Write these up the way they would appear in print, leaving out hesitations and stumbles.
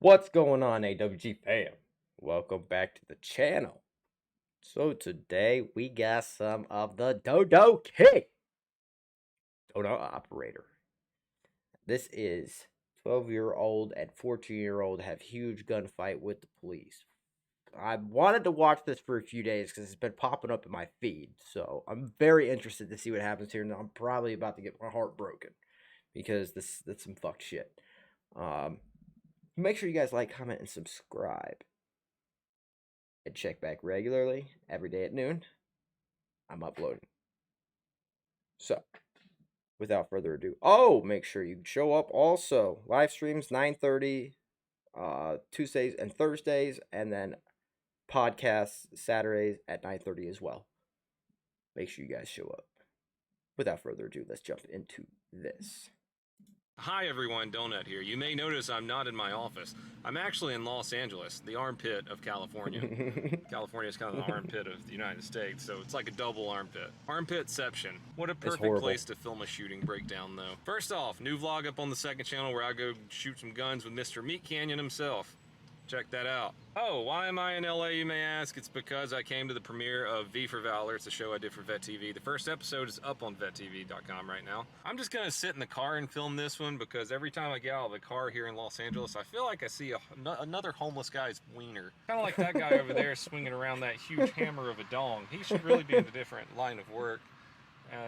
What's going on, AWGFAM? Welcome back to the channel. So today we got some of the Dodo King Dodo Operator. This is 12-year-old and 14-year-old have huge gunfight with the police. I wanted to watch this for a few days because it's been popping up in my feed. So I'm very interested to see what happens here. And I'm probably about to get my heart broken because that's some fucked shit. Make sure you guys like, comment, and subscribe. And check back regularly every day at noon. I'm uploading. So, without further ado, make sure you show up also. Live streams 9:30 Tuesdays and Thursdays, and then podcasts Saturdays at 9:30 as well. Make sure you guys show up. Without further ado, let's jump into this. Hi everyone, Donut here. You may notice I'm not in my office. I'm actually in Los Angeles, the armpit of California. California is kind of the armpit of the United States, so it's like a double armpit. Armpitception. What a perfect place to film a shooting breakdown, though. First off, new vlog up on the second channel where I go shoot some guns with Mr. Meat Canyon himself. Check that out. Oh, why am I in LA, you may ask? It's because I came to the premiere of V for Valor. It's a show I did for Vet TV. The first episode is up on VetTV.com right now. I'm just gonna sit in the car and film this one because every time I get out of the car here in Los Angeles, I feel like I see another homeless guy's wiener. Kind of like that guy over there swinging around that huge hammer of a dong. He should really be in a different line of work.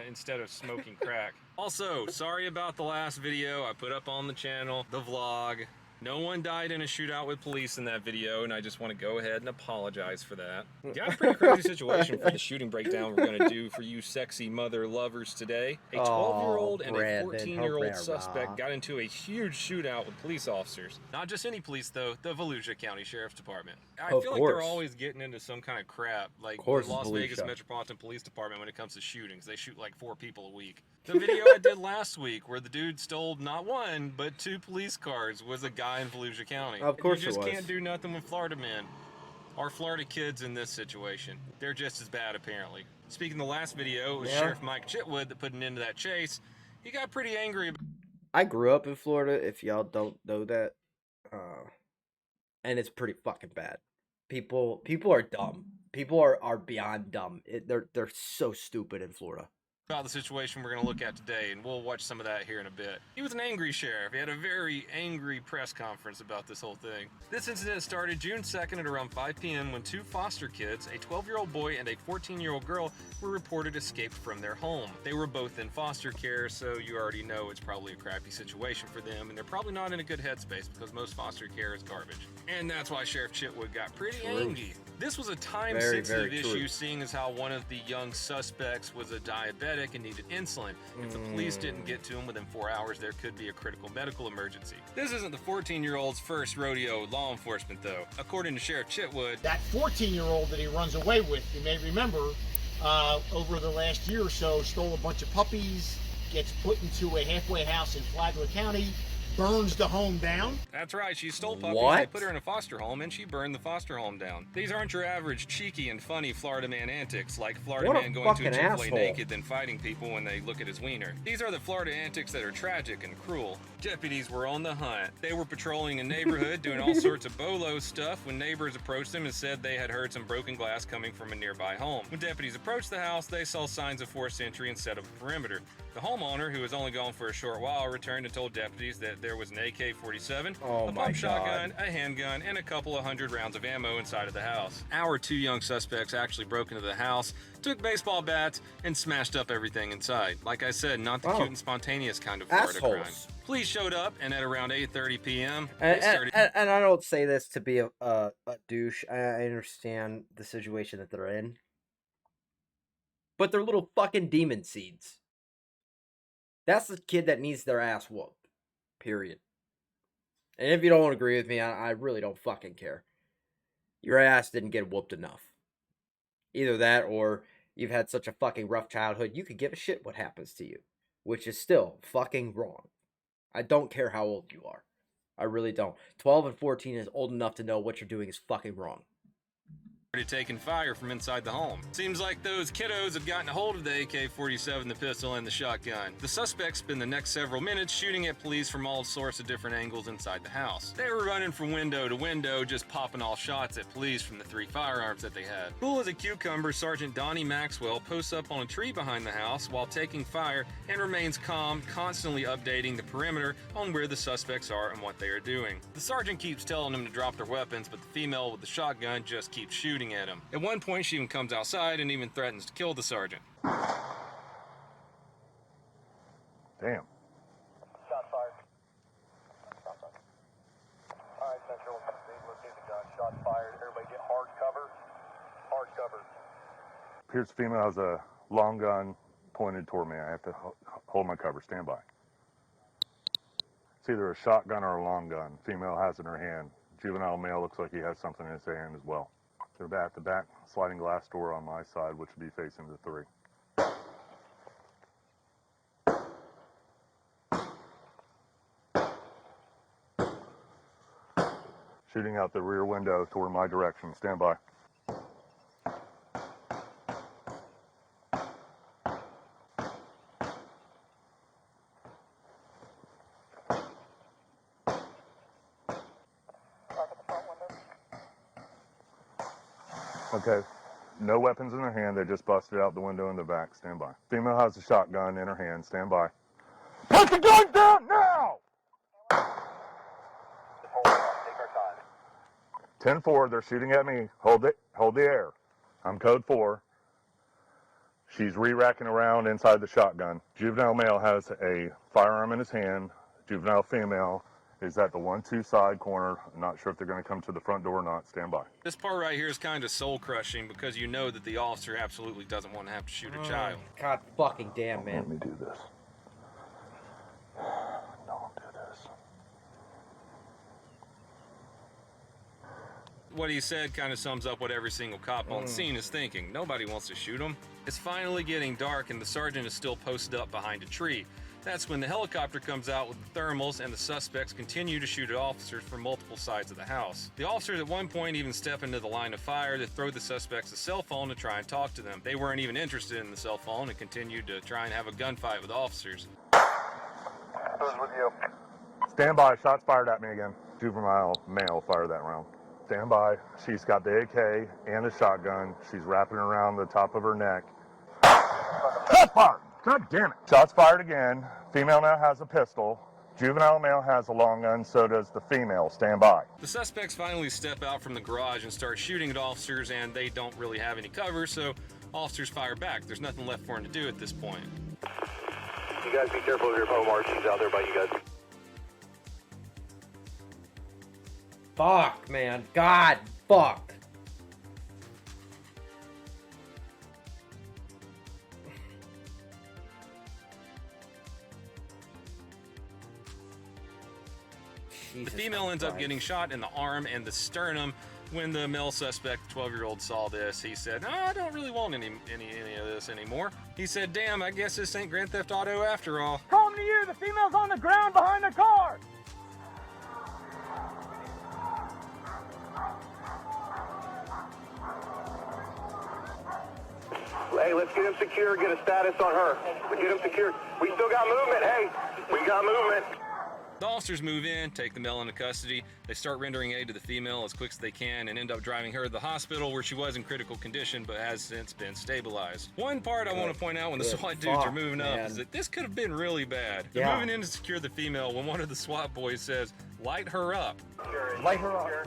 Instead of smoking crack. Also, sorry about the last video I put up on the channel, the vlog. No one died in a shootout with police in that video, and I just want to go ahead and apologize for that. Got a pretty crazy situation for the shooting breakdown we're going to do for you sexy mother lovers today. A 12-year-old and a 14-year-old suspect got into a huge shootout with police officers. Not just any police, though, the Volusia County Sheriff's Department. I feel like they're always getting into some kind of crap, like the Las Vegas Metropolitan Police Department when it comes to shootings. They shoot like 4 people a week. The video I did last week where the dude stole not 1, but 2 police cars was a guy in Volusia County. Of course you just can't do nothing with Florida men. Or Florida kids in this situation. They're just as bad, apparently. Speaking of the last video, it was Sheriff Mike Chitwood that put an end to that chase. He got pretty angry. I grew up in Florida, if y'all don't know that. And it's pretty fucking bad. People are dumb. People are beyond dumb. They're so stupid in Florida. About the situation we're going to look at today, and we'll watch some of that here in a bit. He was an angry sheriff. He had a very angry press conference about this whole thing. This incident started June 2nd at around 5 p.m. when 2 foster kids, a 12-year-old boy and a 14-year-old girl, were reported escaped from their home. They were both in foster care, so you already know it's probably a crappy situation for them, and they're probably not in a good headspace because most foster care is garbage. And that's why Sheriff Chitwood got pretty angry. This was a time-sensitive issue, seeing as how one of the young suspects was a diabetic and needed insulin. If the police didn't get to him within 4 hours, there could be a critical medical emergency. This isn't the 14-year-old's first rodeo with law enforcement, though. According to Sheriff Chitwood, that 14-year-old that he runs away with, you may remember, over the last year or so, stole a bunch of puppies, gets put into a halfway house in Flagler County, burns the home down. That's right, she stole puppies. They put her in a foster home and she burned the foster home down. These aren't your average cheeky and funny Florida man antics, like Florida man going to a Chick-fil-A naked then fighting people when they look at his wiener. These are the Florida antics that are tragic and cruel. Deputies were on the hunt. They were patrolling a neighborhood doing all sorts of bolo stuff when neighbors approached them and said they had heard some broken glass coming from a nearby home. When deputies approached the house, they saw signs of forced entry and set up a perimeter. The homeowner, who was only gone for a short while, returned and told deputies that there was an AK-47, a pump shotgun, a handgun, and a couple of 100 rounds of ammo inside of the house. Our 2 young suspects actually broke into the house, took baseball bats, and smashed up everything inside. Like I said, not the cute and spontaneous kind of Florida crime. Police showed up, and at around 8:30 p.m., and I don't say this to be a douche. I understand the situation that they're in. But they're little fucking demon seeds. That's the kid that needs their ass whooped. Period. And if you don't agree with me, I really don't fucking care. Your ass didn't get whooped enough. Either that or you've had such a fucking rough childhood, you could give a shit what happens to you. Which is still fucking wrong. I don't care how old you are. I really don't. 12 and 14 is old enough to know what you're doing is fucking wrong. taking fire from inside the home. Seems like those kiddos had gotten a hold of the AK-47, the pistol, and the shotgun. The suspects spent the next several minutes shooting at police from all sorts of different angles inside the house. They were running from window to window, just popping all shots at police from the 3 firearms that they had. Cool as a cucumber, Sergeant Donnie Maxwell posts up on a tree behind the house while taking fire and remains calm, constantly updating the perimeter on where the suspects are and what they are doing. The sergeant keeps telling them to drop their weapons, but the female with the shotgun just keeps shooting at him. At one point, she even comes outside and even threatens to kill the sergeant. Damn. Shot fired. All right, Central, they located the gun. Shot fired. Everybody get hard cover. Hard cover. Appears the female has a long gun pointed toward me. I have to hold my cover. Stand by. It's either a shotgun or a long gun. Female has it in her hand. Juvenile male looks like he has something in his hand as well. They're at the back sliding glass door on my side, which would be facing the 3. Shooting out the rear window toward my direction. Stand by. Okay, no weapons in their hand. They just busted out the window in the back. Stand by. Female has a shotgun in her hand. Stand by. Put the gun down now! Take our time. 10-4, they're shooting at me. Hold it. Hold the air. I'm code 4. She's re-racking around inside the shotgun. Juvenile male has a firearm in his hand. Juvenile female is at the 1-2 side corner. I'm not sure if they're going to come to the front door or not. Stand by. This part right here is kind of soul-crushing because you know that the officer absolutely doesn't want to have to shoot a child. God fucking damn, man. Let me do this. Don't do this. What he said kind of sums up what every single cop on scene is thinking. Nobody wants to shoot him. It's finally getting dark and the sergeant is still posted up behind a tree. That's when the helicopter comes out with the thermals and the suspects continue to shoot at officers from multiple sides of the house. The officers at one point even step into the line of fire to throw the suspects a cell phone to try and talk to them. They weren't even interested in the cell phone and continued to try and have a gunfight with officers. Who's with you? Stand by. Shots fired at me again. Juvenile male fired that round. Stand by. She's got the AK and the shotgun. She's wrapping around the top of her neck. Shots fired! God damn it. Shots fired again. Female now has a pistol. Juvenile male has a long gun, so does the female. Stand by. The suspects finally step out from the garage and start shooting at officers, and they don't really have any cover, so officers fire back. There's nothing left for them to do at this point. You guys be careful of your phone markings out there by you guys. Fuck, man. God, fuck. The female ends up getting shot in the arm and the sternum. When the male suspect, 12-year-old, saw this, he said, "No, I don't really want any of this anymore." He said, "Damn, I guess this ain't Grand Theft Auto after all." Calling to you, the female's on the ground behind the car. Hey, let's get him secure, get a status on her. Get him secure. We still got movement, hey. We got movement. The officers move in, take the male into custody. They start rendering aid to the female as quick as they can and end up driving her to the hospital where she was in critical condition but has since been stabilized. One part I want to point out when the SWAT dudes are moving up is that this could have been really bad. They're moving in to secure the female when one of the SWAT boys says, "Light her up." Light her up.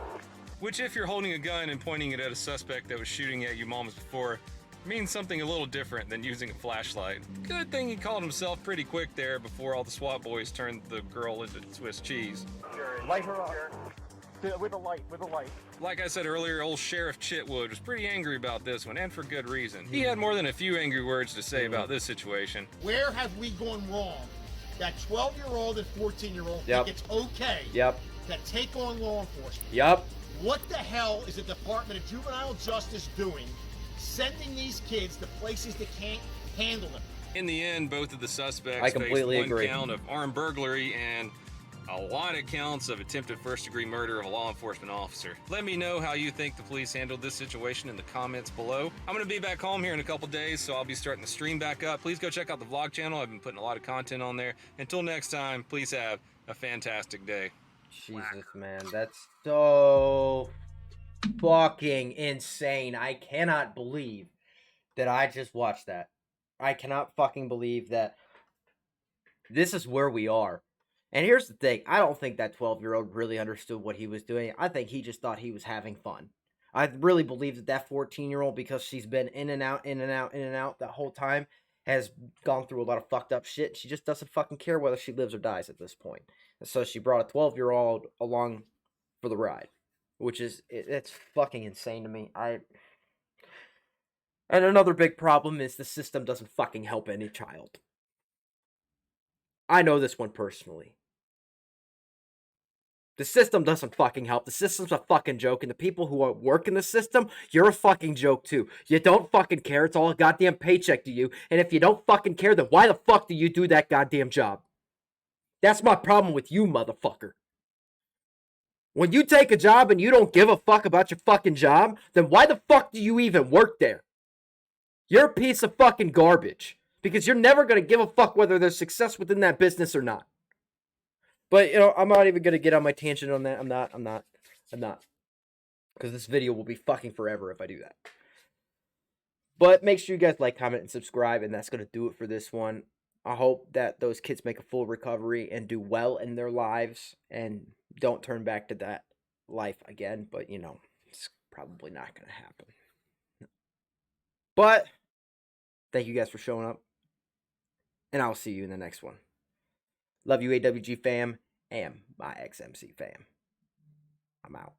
Which, if you're holding a gun and pointing it at a suspect that was shooting at you moments before, means something a little different than using a flashlight. Good thing he called himself pretty quick there before all the SWAT boys turned the girl into Swiss cheese. Light her up. With a light, with a light. Like I said earlier, old Sheriff Chitwood was pretty angry about this one, and for good reason. He had more than a few angry words to say about this situation. Where have we gone wrong? That 12-year-old and 14-year-old think it's okay to take on law enforcement. What the hell is the Department of Juvenile Justice doing sending these kids to places that can't handle them? In the end, both of the suspects faced one count of armed burglary and a lot of counts of attempted first-degree murder of a law enforcement officer. Let me know how you think the police handled this situation in the comments below. I'm going to be back home here in a couple days, so I'll be starting the stream back up. Please go check out the vlog channel. I've been putting a lot of content on there. Until next time, please have a fantastic day. Jesus, man, that's so fucking insane. I cannot believe that I just watched that. I cannot fucking believe that this is where we are. And here's the thing. I don't think that 12-year-old really understood what he was doing. I think he just thought he was having fun. I really believe that that 14-year-old, because she's been in and out, in and out, in and out that whole time, has gone through a lot of fucked up shit. She just doesn't fucking care whether she lives or dies at this point. And so she brought a 12-year-old along for the ride, which is, it's fucking insane to me. And another big problem is the system doesn't fucking help any child. I know this one personally. The system doesn't fucking help. The system's a fucking joke, and the people who work in the system, you're a fucking joke too. You don't fucking care. It's all a goddamn paycheck to you. And if you don't fucking care, then why the fuck do you do that goddamn job? That's my problem with you, motherfucker. When you take a job and you don't give a fuck about your fucking job, then why the fuck do you even work there? You're a piece of fucking garbage. Because you're never going to give a fuck whether there's success within that business or not. But, you know, I'm not even going to get on my tangent on that. I'm not. Because this video will be fucking forever if I do that. But make sure you guys like, comment, and subscribe. And that's going to do it for this one. I hope that those kids make a full recovery and do well in their lives. And don't turn back to that life again. But, you know, it's probably not going to happen. But, thank you guys for showing up. And I'll see you in the next one. Love you, AWGFAM, and my XMCFAM. I'm out.